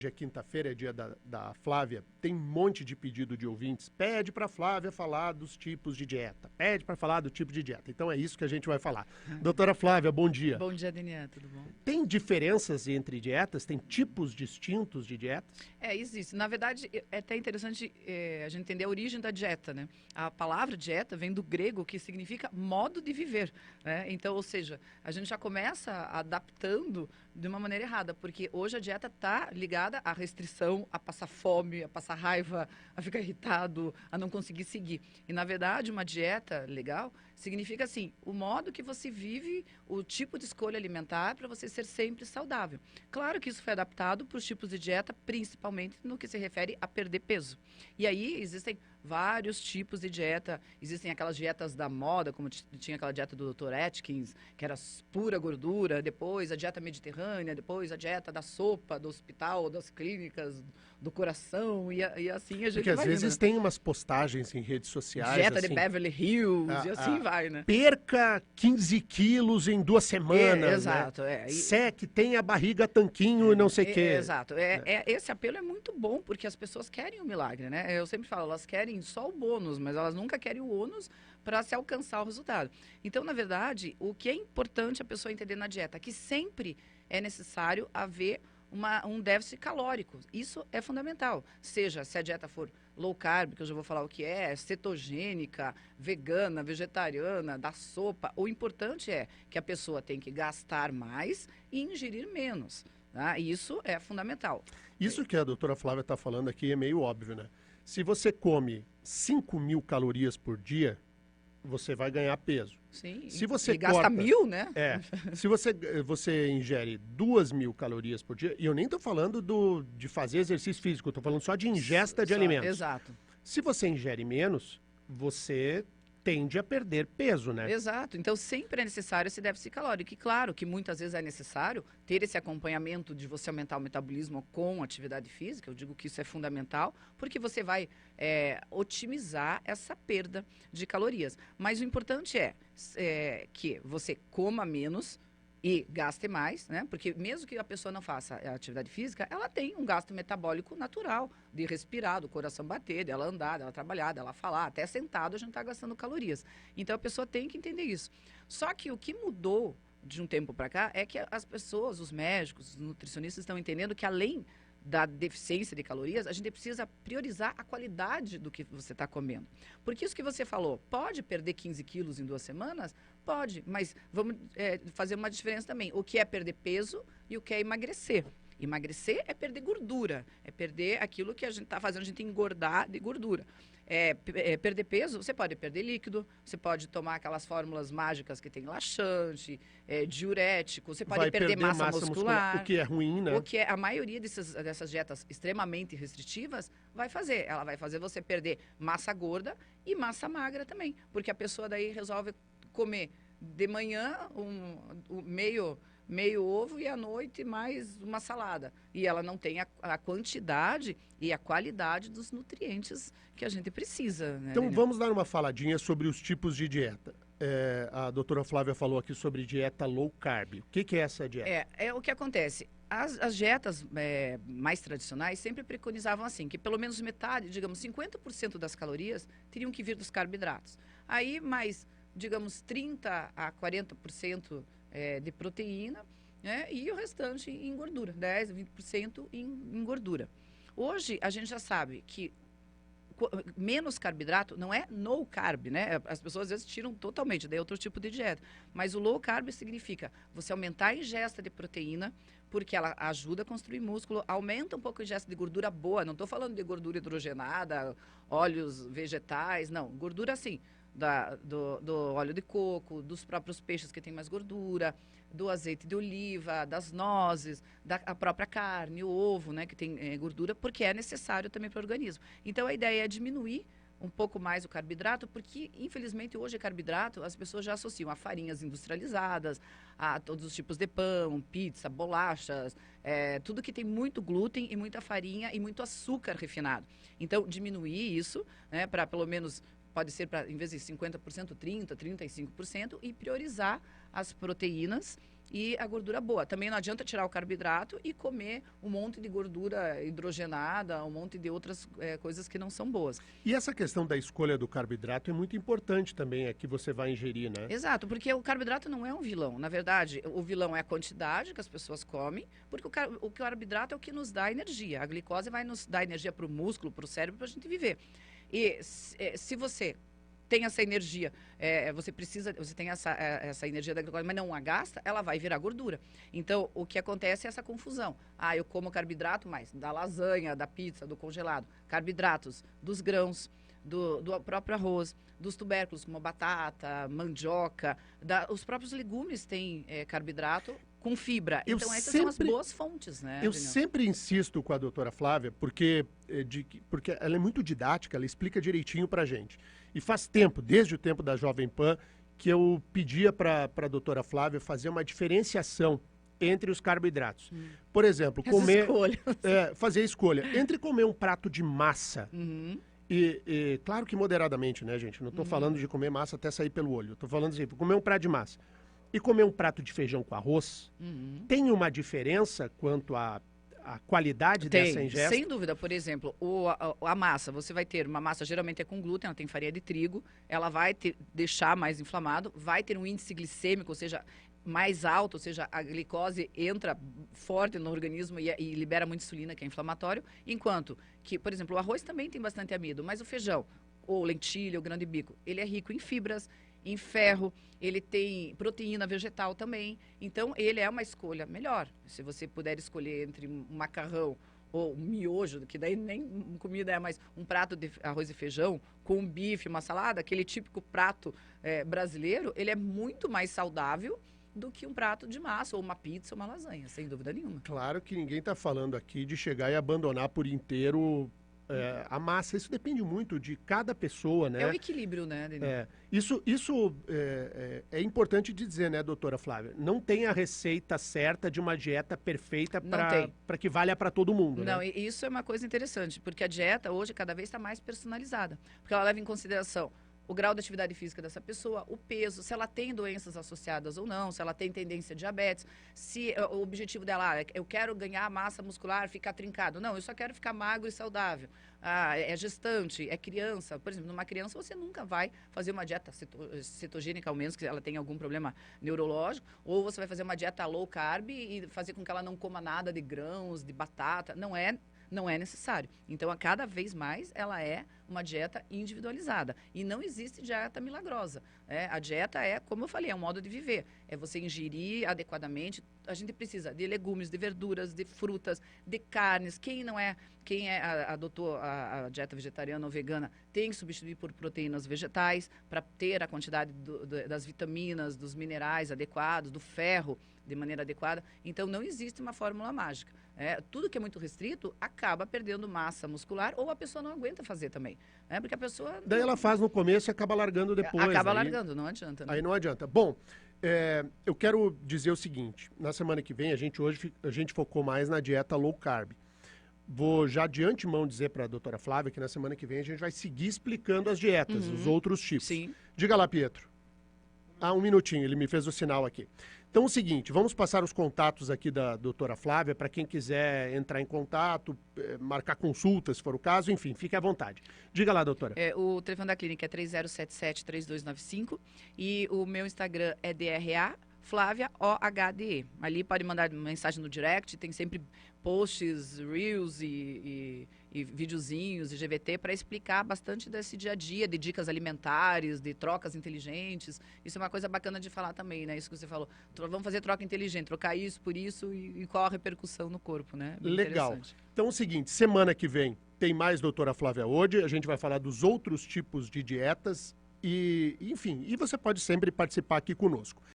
Hoje é quinta-feira, é dia da Flávia, tem um monte de pedido de ouvintes. Pede para a Flávia falar dos tipos de dieta. Pede para falar do tipo de dieta. Então é isso que a gente vai falar. Doutora Flávia, bom dia. Bom dia, Denian, tudo bom? Tem diferenças entre dietas? Tem tipos distintos de dietas? Existe. Na verdade, é até interessante a gente entender a origem da dieta, né? A palavra dieta vem do grego, que significa modo de viver, né? Então, ou seja, a gente já começa adaptando de uma maneira errada, porque hoje a dieta está ligada à restrição, a passar fome, a passar raiva, a ficar irritado, a não conseguir seguir. E, na verdade, uma dieta legal significa, assim, o modo que você vive, o tipo de escolha alimentar para você ser sempre saudável. Claro que isso foi adaptado para os tipos de dieta, principalmente no que se refere a perder peso. E aí existem vários tipos de dieta. Existem aquelas dietas da moda, como tinha aquela dieta do Dr. Atkins, que era pura gordura, depois a dieta mediterrânea, depois a dieta da sopa, do hospital, das clínicas, do coração, e assim a gente Porque vai às vezes indo, tem umas postagens em redes sociais. dieta assim, de Beverly Hills, e assim vai, né? Perca 15 quilos em 2 semanas. Exato. Né? Seque, tenha a barriga tanquinho e não sei o quê. Exato. Esse apelo é muito bom, porque as pessoas querem o milagre, né? Eu sempre falo, elas querem só o bônus, mas elas nunca querem o ônus para se alcançar o resultado. Então, na verdade, o que é importante a pessoa entender na dieta? Que sempre é necessário haver um déficit calórico. Isso é fundamental. Seja se a dieta for low carb, que eu já vou falar o que é, cetogênica, vegana, vegetariana, da sopa. O importante é que a pessoa tem que gastar mais e ingerir menos. Tá? Isso é fundamental. Isso que a doutora Flávia está falando aqui é meio óbvio, né? Se você come 5.000 calorias por dia, você vai ganhar peso. Sim, se você gasta 1.000, né? Se você ingere 2.000 calorias por dia, e eu nem estou falando de fazer exercício físico, eu estou falando só de ingesta de alimentos. Exato. Se você ingere menos, você tende a perder peso, né? Exato. Então, sempre é necessário esse déficit calórico. E claro que muitas vezes é necessário ter esse acompanhamento de você aumentar o metabolismo com atividade física. Eu digo que isso é fundamental, porque você vai otimizar essa perda de calorias. Mas o importante é que você coma menos e gaste mais, né? Porque mesmo que a pessoa não faça atividade física, ela tem um gasto metabólico natural, de respirar, do coração bater, dela andar, dela trabalhar, dela falar, até sentado a gente está gastando calorias. Então a pessoa tem que entender isso. Só que o que mudou de um tempo para cá é que as pessoas, os médicos, os nutricionistas estão entendendo que além da deficiência de calorias, a gente precisa priorizar a qualidade do que você está comendo. Porque isso que você falou, pode perder 15 quilos em 2 semanas? Pode, mas vamos fazer uma diferença também. O que é perder peso e o que é emagrecer. Emagrecer é perder gordura, é perder aquilo que a gente está fazendo a gente engordar de gordura. Perder peso, você pode perder líquido, você pode tomar aquelas fórmulas mágicas que tem laxante, diurético, você pode perder massa muscular. O que é ruim, né? O que a maioria dessas dietas extremamente restritivas vai fazer. Ela vai fazer você perder massa gorda e massa magra também. Porque a pessoa daí resolve comer de manhã meio ovo e à noite mais uma salada. E ela não tem a quantidade e a qualidade dos nutrientes que a gente precisa. Né, então, vamos dar uma faladinha sobre os tipos de dieta. A doutora Flávia falou aqui sobre dieta low carb. O que é essa dieta? O que acontece. As dietas mais tradicionais sempre preconizavam assim, que pelo menos metade, digamos, 50% das calorias teriam que vir dos carboidratos. Aí, mais, digamos, 30% a 40% de proteína, né? E o restante em gordura, 10% a 20% em gordura. Hoje, a gente já sabe que menos carboidrato não é no carb, né? As pessoas às vezes tiram totalmente, daí é outro tipo de dieta. Mas o low carb significa você aumentar a ingesta de proteína, porque ela ajuda a construir músculo, aumenta um pouco a ingesta de gordura boa, não estou falando de gordura hidrogenada, óleos vegetais, não, gordura assim, do óleo de coco, dos próprios peixes que tem mais gordura, do azeite de oliva, das nozes, da própria carne, o ovo, né, que tem gordura, porque é necessário também para o organismo. Então, a ideia é diminuir um pouco mais o carboidrato, porque, infelizmente, hoje carboidrato as pessoas já associam a farinhas industrializadas, a todos os tipos de pão, pizza, bolachas, tudo que tem muito glúten e muita farinha e muito açúcar refinado. Então, diminuir isso, né, para pelo menos, pode ser para, em vez de 50%, 30%, 35%, e priorizar as proteínas e a gordura boa. Também não adianta tirar o carboidrato e comer um monte de gordura hidrogenada, um monte de outras coisas que não são boas. E essa questão da escolha do carboidrato é muito importante também, é que você vai ingerir, né? Exato, porque o carboidrato não é um vilão. Na verdade, o vilão é a quantidade que as pessoas comem, porque o carboidrato é o que nos dá energia. A glicose vai nos dar energia para o músculo, para o cérebro, para a gente viver. E se você tem essa energia, você tem essa energia da glicose, mas não a gasta, ela vai virar gordura. Então, o que acontece é essa confusão. Eu como carboidrato, mas da lasanha, da pizza, do congelado. Carboidratos dos grãos, do próprio arroz, dos tubérculos, como batata, mandioca, os próprios legumes têm carboidrato com fibra. Então, essas são as boas fontes, né? Eu sempre insisto com a doutora Flávia, porque ela é muito didática, ela explica direitinho pra gente. E faz tempo, desde o tempo da Jovem Pan, que eu pedia para a doutora Flávia fazer uma diferenciação entre os carboidratos. Por exemplo, fazer a escolha entre comer um prato de massa e claro que moderadamente, né, gente? Não estou falando de comer massa até sair pelo olho. Estou falando assim, comer um prato de massa e comer um prato de feijão com arroz, tem uma diferença quanto à qualidade dessa ingesta? Sem dúvida. Por exemplo, a massa, você vai ter uma massa, geralmente é com glúten, ela tem farinha de trigo, ela vai deixar mais inflamado, vai ter um índice glicêmico, ou seja, mais alto, ou seja, a glicose entra forte no organismo e libera muita insulina, que é inflamatório, enquanto que, por exemplo, o arroz também tem bastante amido, mas o feijão, ou lentilha, ou grão de bico, ele é rico em fibras, em ferro, ele tem proteína vegetal também, então ele é uma escolha melhor. Se você puder escolher entre um macarrão ou um miojo, que daí nem comida é mais um prato de arroz e feijão, com um bife, uma salada, aquele típico prato brasileiro, ele é muito mais saudável do que um prato de massa, ou uma pizza, ou uma lasanha, sem dúvida nenhuma. Claro que ninguém está falando aqui de chegar e abandonar por inteiro a massa. Isso depende muito de cada pessoa, né? É o equilíbrio, né, Denise? Isso é importante de dizer, né, doutora Flávia? Não tem a receita certa de uma dieta perfeita para que valha para todo mundo, Não, né? e isso é uma coisa interessante, porque a dieta hoje cada vez está mais personalizada, porque ela leva em consideração o grau de atividade física dessa pessoa, o peso, se ela tem doenças associadas ou não, se ela tem tendência a diabetes, se o objetivo dela, eu quero ganhar massa muscular, ficar trincado. Não, eu só quero ficar magro e saudável. É gestante, é criança. Por exemplo, numa criança você nunca vai fazer uma dieta cetogênica, ao menos que ela tenha algum problema neurológico, ou você vai fazer uma dieta low carb e fazer com que ela não coma nada de grãos, de batata. Não é necessário. Então, a cada vez mais, ela é uma dieta individualizada. E não existe dieta milagrosa. A dieta como eu falei, é um modo de viver. É você ingerir adequadamente. A gente precisa de legumes, de verduras, de frutas, de carnes. Quem adotou a dieta vegetariana ou vegana tem que substituir por proteínas vegetais para ter a quantidade das vitaminas, dos minerais adequados, do ferro de maneira adequada. Então, não existe uma fórmula mágica. Tudo que é muito restrito acaba perdendo massa muscular ou a pessoa não aguenta fazer também. Porque a pessoa... Daí ela faz no começo e acaba largando depois. Acaba largando, não adianta. Né? Aí não adianta. Bom, eu quero dizer o seguinte. Na semana que vem, a gente focou mais na dieta low carb. Vou já de antemão dizer para a doutora Flávia que na semana que vem a gente vai seguir explicando as dietas, os outros tipos. Sim. Diga lá, Pietro. Um minutinho, ele me fez o sinal aqui. Então, é o seguinte, vamos passar os contatos aqui da doutora Flávia, para quem quiser entrar em contato, marcar consulta, se for o caso, enfim, fique à vontade. Diga lá, doutora. O telefone da clínica é 3077-3295 e o meu Instagram é DRA Flávia OHDE. Ali pode mandar mensagem no direct, tem sempre posts, reels e videozinhos e GVT para explicar bastante desse dia a dia, de dicas alimentares, de trocas inteligentes. Isso é uma coisa bacana de falar também, né? Isso que você falou. Vamos fazer troca inteligente, trocar isso por isso e qual a repercussão no corpo, né? Bem legal. Então é o seguinte, semana que vem tem mais doutora Flávia hoje, a gente vai falar dos outros tipos de dietas e, enfim, e você pode sempre participar aqui conosco.